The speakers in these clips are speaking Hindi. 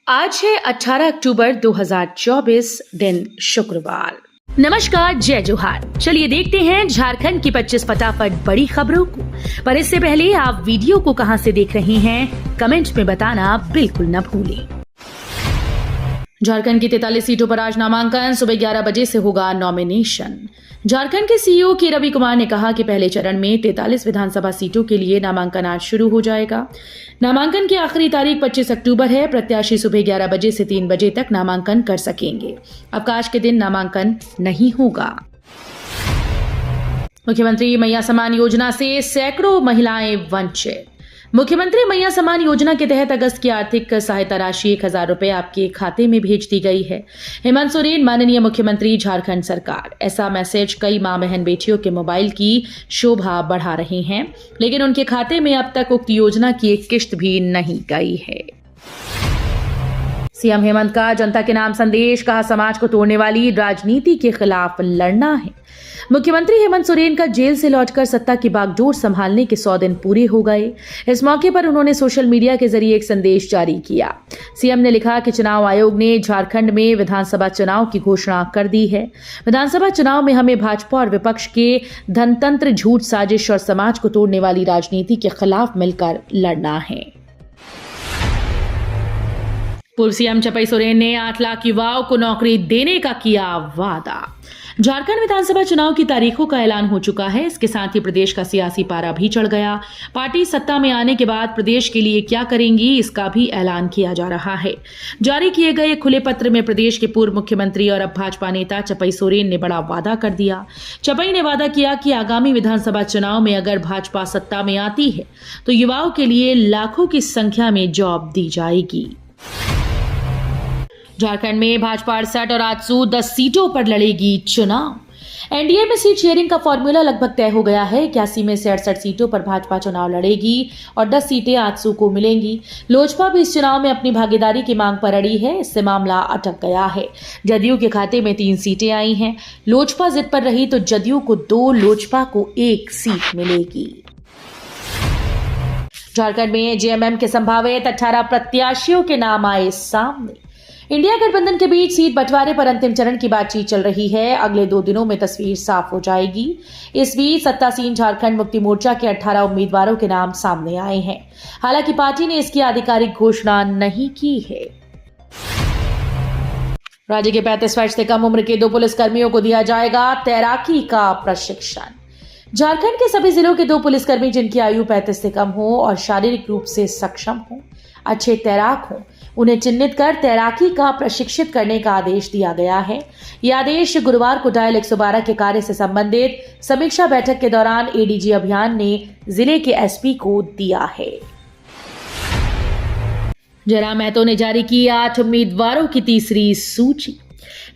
आज है 18 अक्टूबर 2024, दिन शुक्रवार। नमस्कार, जय जोहार। चलिए देखते हैं झारखंड की 25 फटाफट बड़ी खबरों को। पर इससे पहले आप वीडियो को कहां से देख रहे हैं, कमेंट में बताना बिल्कुल न भूलें। झारखंड की 43 सीटों पर आज नामांकन, सुबह 11 बजे से होगा नॉमिनेशन। झारखंड के सीईओ के रवि कुमार ने कहा कि पहले चरण में 43 विधानसभा सीटों के लिए नामांकन आज शुरू हो जाएगा। नामांकन की आखिरी तारीख 25 अक्टूबर है। प्रत्याशी सुबह 11 बजे से 3 बजे तक नामांकन कर सकेंगे। अवकाश के दिन नामांकन नहीं होगा। मुख्यमंत्री मैया सम्मान योजना से सैकड़ों महिलाएं वंचित। मुख्यमंत्री मैया सम्मान योजना के तहत अगस्त की आर्थिक सहायता राशि 1,000 रुपए आपके खाते में भेज दी गई है। हेमंत सोरेन माननीय मुख्यमंत्री झारखंड सरकार। ऐसा मैसेज कई मां बहन बेटियों के मोबाइल की शोभा बढ़ा रहे हैं, लेकिन उनके खाते में अब तक उक्त योजना की एक किश्त भी नहीं गई है। सीएम हेमंत का जनता के नाम संदेश, कहा समाज को तोड़ने वाली राजनीति के खिलाफ लड़ना है। मुख्यमंत्री हेमंत सोरेन का जेल से लौटकर सत्ता की बागडोर संभालने के 100 दिन पूरे हो गए। इस मौके पर उन्होंने सोशल मीडिया के जरिए एक संदेश जारी किया। सीएम ने लिखा कि चुनाव आयोग ने झारखंड में विधानसभा चुनाव की घोषणा कर दी है। विधानसभा चुनाव में हमें भाजपा और विपक्ष के धनतंत्र, झूठ, साजिश और समाज को तोड़ने वाली राजनीति के खिलाफ मिलकर लड़ना है। पूर्व सीएम चपई सोरेन ने 8 लाख युवाओं को नौकरी देने का किया वादा। झारखंड विधानसभा चुनाव की तारीखों का ऐलान हो चुका है। इसके साथ ही प्रदेश का सियासी पारा भी चढ़ गया। पार्टी सत्ता में आने के बाद प्रदेश के लिए क्या करेंगी, इसका भी ऐलान किया जा रहा है। जारी किए गए खुले पत्र में प्रदेश के पूर्व मुख्यमंत्री और अब भाजपा नेता चपई सोरेन ने बड़ा वादा कर दिया। चपई ने वादा किया कि आगामी विधानसभा चुनाव में अगर भाजपा सत्ता में आती है तो युवाओं के लिए लाखों की संख्या में जॉब दी जाएगी। झारखंड में भाजपा 68 और आजसू 10 सीटों पर लड़ेगी चुनाव। एनडीए में सीट शेयरिंग का फॉर्मूला लगभग तय हो गया है। 81 में से 68 सीटों पर भाजपा चुनाव लड़ेगी और 10 सीटें आजसू को मिलेंगी। लोजपा भी इस चुनाव में अपनी भागीदारी की मांग पर अड़ी है। इससे मामला अटक गया है। जदयू के खाते में 3 सीटें आई हैं। लोजपा जिद पर रही तो जदयू को 2, लोजपा को 1 सीट मिलेगी। झारखंड में जेएमएम के संभावित 18 प्रत्याशियों के नाम आए सामने। इंडिया गठबंधन के बीच सीट बंटवारे पर अंतिम चरण की बातचीत चल रही है। अगले 2 दिनों में तस्वीर साफ हो जाएगी। इस बीच सत्तासीन झारखंड मुक्ति मोर्चा के 18 उम्मीदवारों के नाम सामने आए हैं। हालांकि पार्टी ने इसकी आधिकारिक घोषणा नहीं की है। राज्य के 35 वर्ष से कम उम्र के 2 पुलिसकर्मियों को दिया जाएगा तैराकी का प्रशिक्षण। झारखंड के सभी जिलों के 2 पुलिसकर्मी जिनकी आयु 35 से कम हो और शारीरिक रूप से सक्षम हो, अच्छे तैराक हो, उन्हें चिन्हित कर तैराकी का प्रशिक्षित करने का आदेश दिया गया है। यह आदेश गुरुवार को डायल 112 के कार्य से संबंधित समीक्षा बैठक के दौरान एडीजी अभियान ने जिले के एसपी को दिया है। जयराम महतो ने जारी की 8 उम्मीदवारों की तीसरी सूची।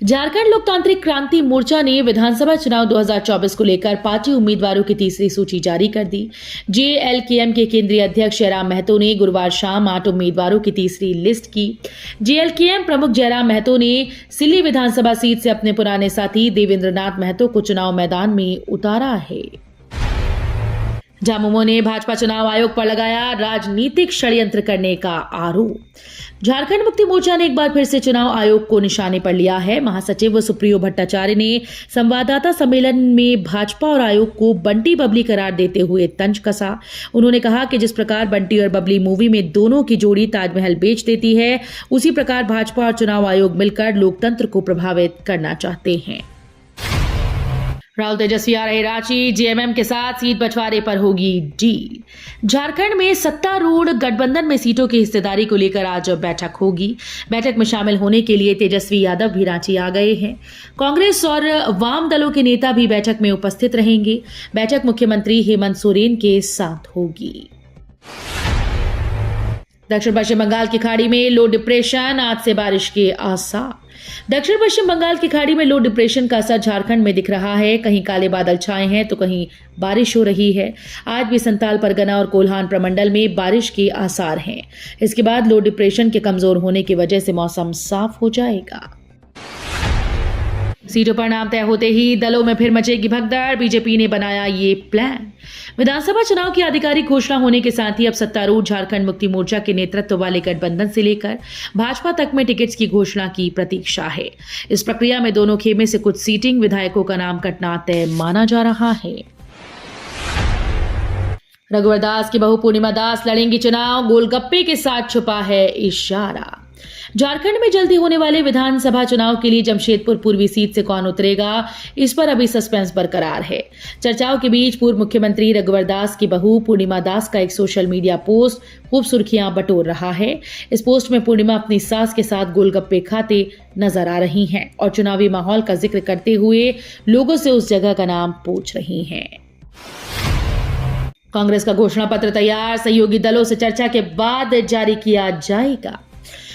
झारखंड लोकतांत्रिक क्रांति मोर्चा ने विधानसभा चुनाव 2024 को लेकर पार्टी उम्मीदवारों की तीसरी सूची जारी कर दी। जेएलकेएम के केंद्रीय अध्यक्ष जयराम महतो ने गुरुवार शाम 8 उम्मीदवारों की तीसरी लिस्ट की। जेएलकेएम प्रमुख जयराम महतो ने सिल्ली विधानसभा सीट से अपने पुराने साथी देवेंद्र नाथ महतो को चुनाव मैदान में उतारा है। झामुमो ने भाजपा चुनाव आयोग पर लगाया राजनीतिक षड्यंत्र करने का आरोप। झारखंड मुक्ति मोर्चा ने एक बार फिर से चुनाव आयोग को निशाने पर लिया है। महासचिव सुप्रियो भट्टाचार्य ने संवाददाता सम्मेलन में भाजपा और आयोग को बंटी बबली करार देते हुए तंज कसा। उन्होंने कहा कि जिस प्रकार बंटी और बबली मूवी में दोनों की जोड़ी ताजमहल बेच देती है, उसी प्रकार भाजपा और चुनाव आयोग मिलकर लोकतंत्र को प्रभावित करना चाहते हैं। राहुल तेजस्वी आ रहे रांची, जेएमएम के साथ सीट बंटवारे पर होगी डील। झारखंड में सत्तारूढ़ गठबंधन में सीटों की हिस्सेदारी को लेकर आज बैठक होगी। बैठक में शामिल होने के लिए तेजस्वी यादव भी रांची आ गए हैं। कांग्रेस और वाम दलों के नेता भी बैठक में उपस्थित रहेंगे। बैठक मुख्यमंत्री हेमंत सोरेन के साथ होगी। दक्षिण पश्चिम बंगाल की खाड़ी में लो डिप्रेशन, आज से बारिश के आसार। दक्षिण पश्चिम बंगाल की खाड़ी में लो डिप्रेशन का असर झारखंड में दिख रहा है। कहीं काले बादल छाए हैं तो कहीं बारिश हो रही है। आज भी संताल परगना और कोल्हान प्रमंडल में बारिश के आसार हैं। इसके बाद लो डिप्रेशन के कमजोर होने की वजह से मौसम साफ हो जाएगा। सीटों पर नाम तय होते ही दलों में फिर मचेगी भगदड़। बीजेपी ने बनाया ये प्लान। विधानसभा चुनाव की आधिकारिक घोषणा होने के साथ ही अब सत्तारूढ़ झारखंड मुक्ति मोर्चा के नेतृत्व वाले गठबंधन से लेकर भाजपा तक में टिकट्स की घोषणा की प्रतीक्षा है। इस प्रक्रिया में दोनों खेमे से कुछ सीटिंग विधायकों का नाम कटना तय माना जा रहा है। रघुवर दास की बहू पूर्णिमा दास लड़ेंगी चुनाव, गोलगप्पे के साथ छुपा है इशारा। झारखंड में जल्दी होने वाले विधानसभा चुनाव के लिए जमशेदपुर पूर्वी सीट से कौन उतरेगा, इस पर अभी सस्पेंस बरकरार है। चर्चाओं के बीच पूर्व मुख्यमंत्री रघुवर दास की बहू पूर्णिमा दास का एक सोशल मीडिया पोस्ट खूब सुर्खियां बटोर रहा है। इस पोस्ट में पूर्णिमा अपनी सास के साथ गोलगप्पे खाते नजर आ रही हैं और चुनावी माहौल का जिक्र करते हुए लोगों से उस जगह का नाम पूछ रही हैं। कांग्रेस का घोषणा पत्र तैयार, सहयोगी दलों से चर्चा के बाद जारी किया जाएगा।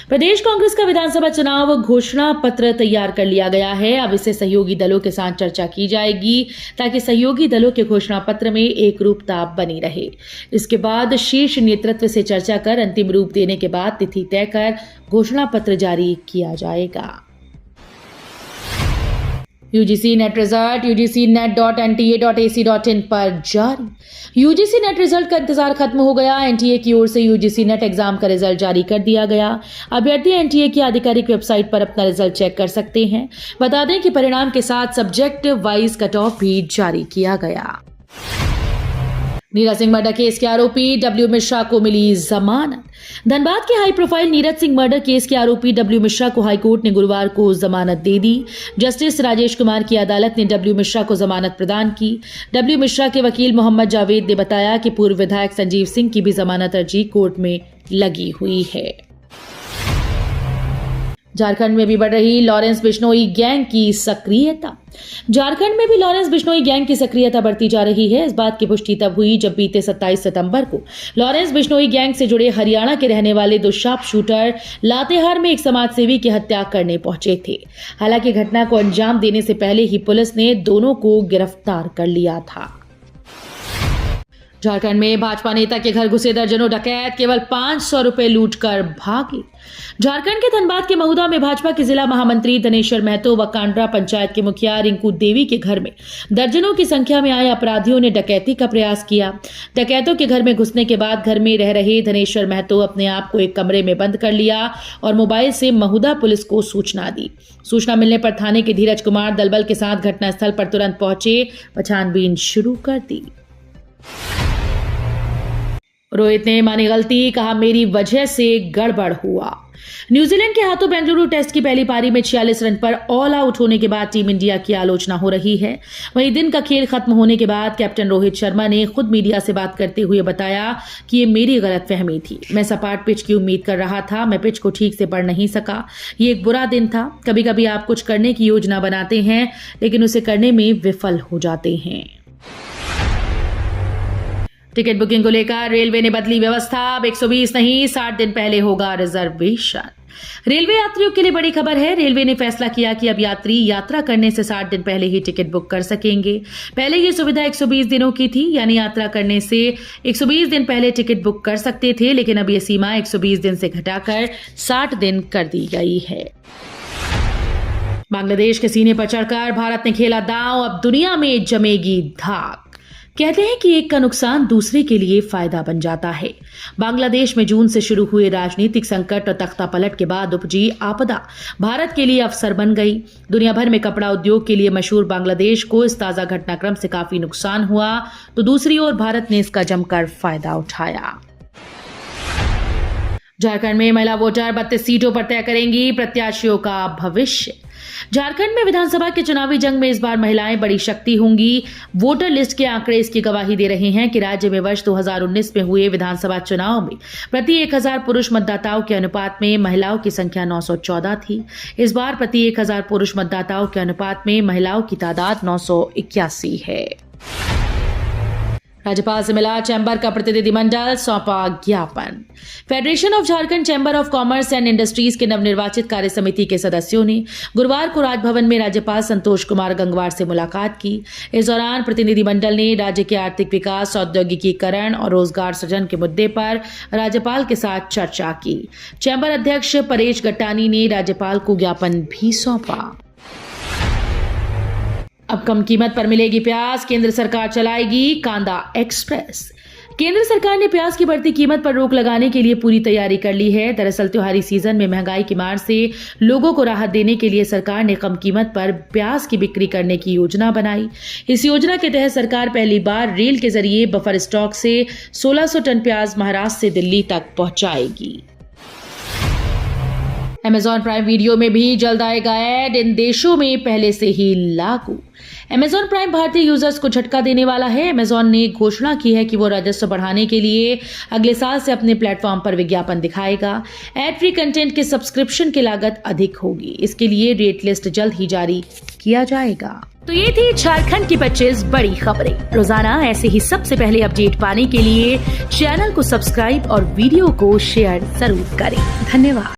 प्रदेश कांग्रेस का विधानसभा चुनाव घोषणा पत्र तैयार कर लिया गया है। अब इसे सहयोगी दलों के साथ चर्चा की जाएगी ताकि सहयोगी दलों के घोषणा पत्र में एक रूपता बनी रहे। इसके बाद शीर्ष नेतृत्व से चर्चा कर अंतिम रूप देने के बाद तिथि तय कर घोषणा पत्र जारी किया जाएगा। यूजीसी नेट रिजल्ट ugcnet.nta.ac.in पर जारी। यूजीसी नेट रिजल्ट का इंतजार खत्म हो गया। एनटीए की ओर से यूजीसी नेट एग्जाम का रिजल्ट जारी कर दिया गया। अभ्यर्थी एनटीए की आधिकारिक वेबसाइट पर अपना रिजल्ट चेक कर सकते हैं। बता दें कि परिणाम के साथ सब्जेक्ट वाइज कट ऑफ भी जारी किया गया। नीरज सिंह मर्डर केस के आरोपी डब्ल्यू मिश्रा को मिली जमानत। धनबाद के high profile Neeraj Singh murder case के आरोपी डब्ल्यू मिश्रा को हाईकोर्ट ने गुरुवार को जमानत दे दी। जस्टिस राजेश कुमार की अदालत ने डब्ल्यू मिश्रा को जमानत प्रदान की। डब्ल्यू मिश्रा के वकील मोहम्मद जावेद ने बताया कि पूर्व विधायक संजीव सिंह की भी जमानत अर्जी कोर्ट में लगी हुई है। झारखंड में भी बढ़ रही लॉरेंस बिश्नोई गैंग की सक्रियता। झारखंड में भी लॉरेंस बिश्नोई गैंग की सक्रियता बढ़ती जा रही है। इस बात की पुष्टि तब हुई जब बीते 27 सितंबर को लॉरेंस बिश्नोई गैंग से जुड़े हरियाणा के रहने वाले दो शार्प शूटर लातेहार में एक समाजसेवी की हत्या करने पहुंचे थे। हालांकि घटना को अंजाम देने से पहले ही पुलिस ने दोनों को गिरफ्तार कर लिया था। झारखंड में भाजपा नेता के घर घुसे दर्जनों डकैत, केवल 500 रुपए लूटकर भागे। झारखंड के धनबाद के महुदा में भाजपा के जिला महामंत्री धनेश्वर महतो व कांड्रा पंचायत के मुखिया रिंकू देवी के घर में दर्जनों की संख्या में आए अपराधियों ने डकैती का प्रयास किया। डकैतों के घर में घुसने के बाद घर में रह रहे धनेश्वर महतो अपने आप को एक कमरे में बंद कर लिया और मोबाइल से महुदा पुलिस को सूचना दी। सूचना मिलने पर थाने के धीरज कुमार दलबल के साथ घटनास्थल पर तुरंत पहुंचे व छानबीन शुरू कर दी। रोहित ने मानी गलती, कहा मेरी वजह से गड़बड़ हुआ। न्यूजीलैंड के हाथों बेंगलुरु टेस्ट की पहली पारी में 46 रन पर ऑल आउट होने के बाद टीम इंडिया की आलोचना हो रही है। वहीं दिन का खेल खत्म होने के बाद कैप्टन रोहित शर्मा ने खुद मीडिया से बात करते हुए बताया कि ये मेरी गलतफहमी थी। मैं सपाट पिच की उम्मीद कर रहा था, मैं पिच को ठीक से पढ़ नहीं सका। ये एक बुरा दिन था। कभी कभी आप कुछ करने की योजना बनाते हैं लेकिन उसे करने में विफल हो जाते हैं। टिकट बुकिंग को लेकर रेलवे ने बदली व्यवस्था। अब 120 नहीं 60 दिन पहले होगा रिजर्वेशन। रेलवे यात्रियों के लिए बड़ी खबर है। रेलवे ने फैसला किया कि अब यात्री यात्रा करने से 60 दिन पहले ही टिकट बुक कर सकेंगे। पहले ये सुविधा 120 दिनों की थी, यानी यात्रा करने से 120 दिन पहले टिकट बुक कर सकते थे, लेकिन अब ये सीमा 120 दिन से घटाकर 60 दिन कर दी गई है। बांग्लादेश के सीने पर चढ़कर भारत ने खेला दांव, अब दुनिया में जमेगी धाक। कहते हैं कि एक का नुकसान दूसरे के लिए फायदा बन जाता है। बांग्लादेश में जून से शुरू हुए राजनीतिक संकट और तख्तापलट के बाद उपजी आपदा भारत के लिए अवसर बन गई। दुनिया भर में कपड़ा उद्योग के लिए मशहूर बांग्लादेश को इस ताजा घटनाक्रम से काफी नुकसान हुआ, तो दूसरी ओर भारत ने इसका जमकर फायदा उठाया। झारखंड में महिला वोटर 32 सीटों पर तय करेंगी प्रत्याशियों का भविष्य। झारखंड में विधानसभा के चुनावी जंग में इस बार महिलाएं बड़ी शक्ति होंगी। वोटर लिस्ट के आंकड़े इसकी गवाही दे रहे हैं कि राज्य में वर्ष 2019 में हुए विधानसभा चुनाव में प्रति 1000 पुरुष मतदाताओं के अनुपात में महिलाओं की संख्या 914 थी। इस बार प्रति 1000 पुरुष मतदाताओं के अनुपात में महिलाओं की तादाद 981 है। राज्यपाल से मिला चैंबर का प्रतिनिधिमंडल, सौंपा ज्ञापन। Federation of Jharkhand chamber of commerce and industries के नवनिर्वाचित कार्य समिति के सदस्यों ने गुरुवार को राजभवन में राज्यपाल संतोष कुमार गंगवार से मुलाकात की। इस दौरान प्रतिनिधिमंडल ने राज्य के आर्थिक विकास, औद्योगिकीकरण और रोजगार सृजन के मुद्दे पर राज्यपाल के साथ चर्चा की। चैंबर अध्यक्ष परेश गट्टानी ने राज्यपाल को ज्ञापन भी सौंपा। अब कम कीमत पर मिलेगी प्याज, केंद्र सरकार चलाएगी कांदा एक्सप्रेस। केंद्र सरकार ने प्याज की बढ़ती कीमत पर रोक लगाने के लिए पूरी तैयारी कर ली है। दरअसल त्योहारी सीजन में महंगाई की मार से लोगों को राहत देने के लिए सरकार ने कम कीमत पर प्याज की बिक्री करने की योजना बनाई। इस योजना के तहत सरकार पहली बार रेल के जरिए बफर स्टॉक से 1600 टन प्याज महाराष्ट्र से दिल्ली तक पहुंचाएगी। Amazon प्राइम वीडियो में भी जल्द आएगा ऐड, इन देशों में पहले से ही लागू। Amazon प्राइम भारतीय यूजर्स को झटका देने वाला है। Amazon ने घोषणा की है कि वो राजस्व बढ़ाने के लिए अगले साल से अपने प्लेटफॉर्म पर विज्ञापन दिखाएगा। एड फ्री कंटेंट के सब्सक्रिप्शन की लागत अधिक होगी। इसके लिए रेट लिस्ट जल्द ही जारी किया जाएगा। तो ये थी झारखंड की 25 बड़ी खबरें। रोजाना ऐसे ही सबसे पहले अपडेट पाने के लिए चैनल को सब्सक्राइब और वीडियो को शेयर जरूर करें। धन्यवाद।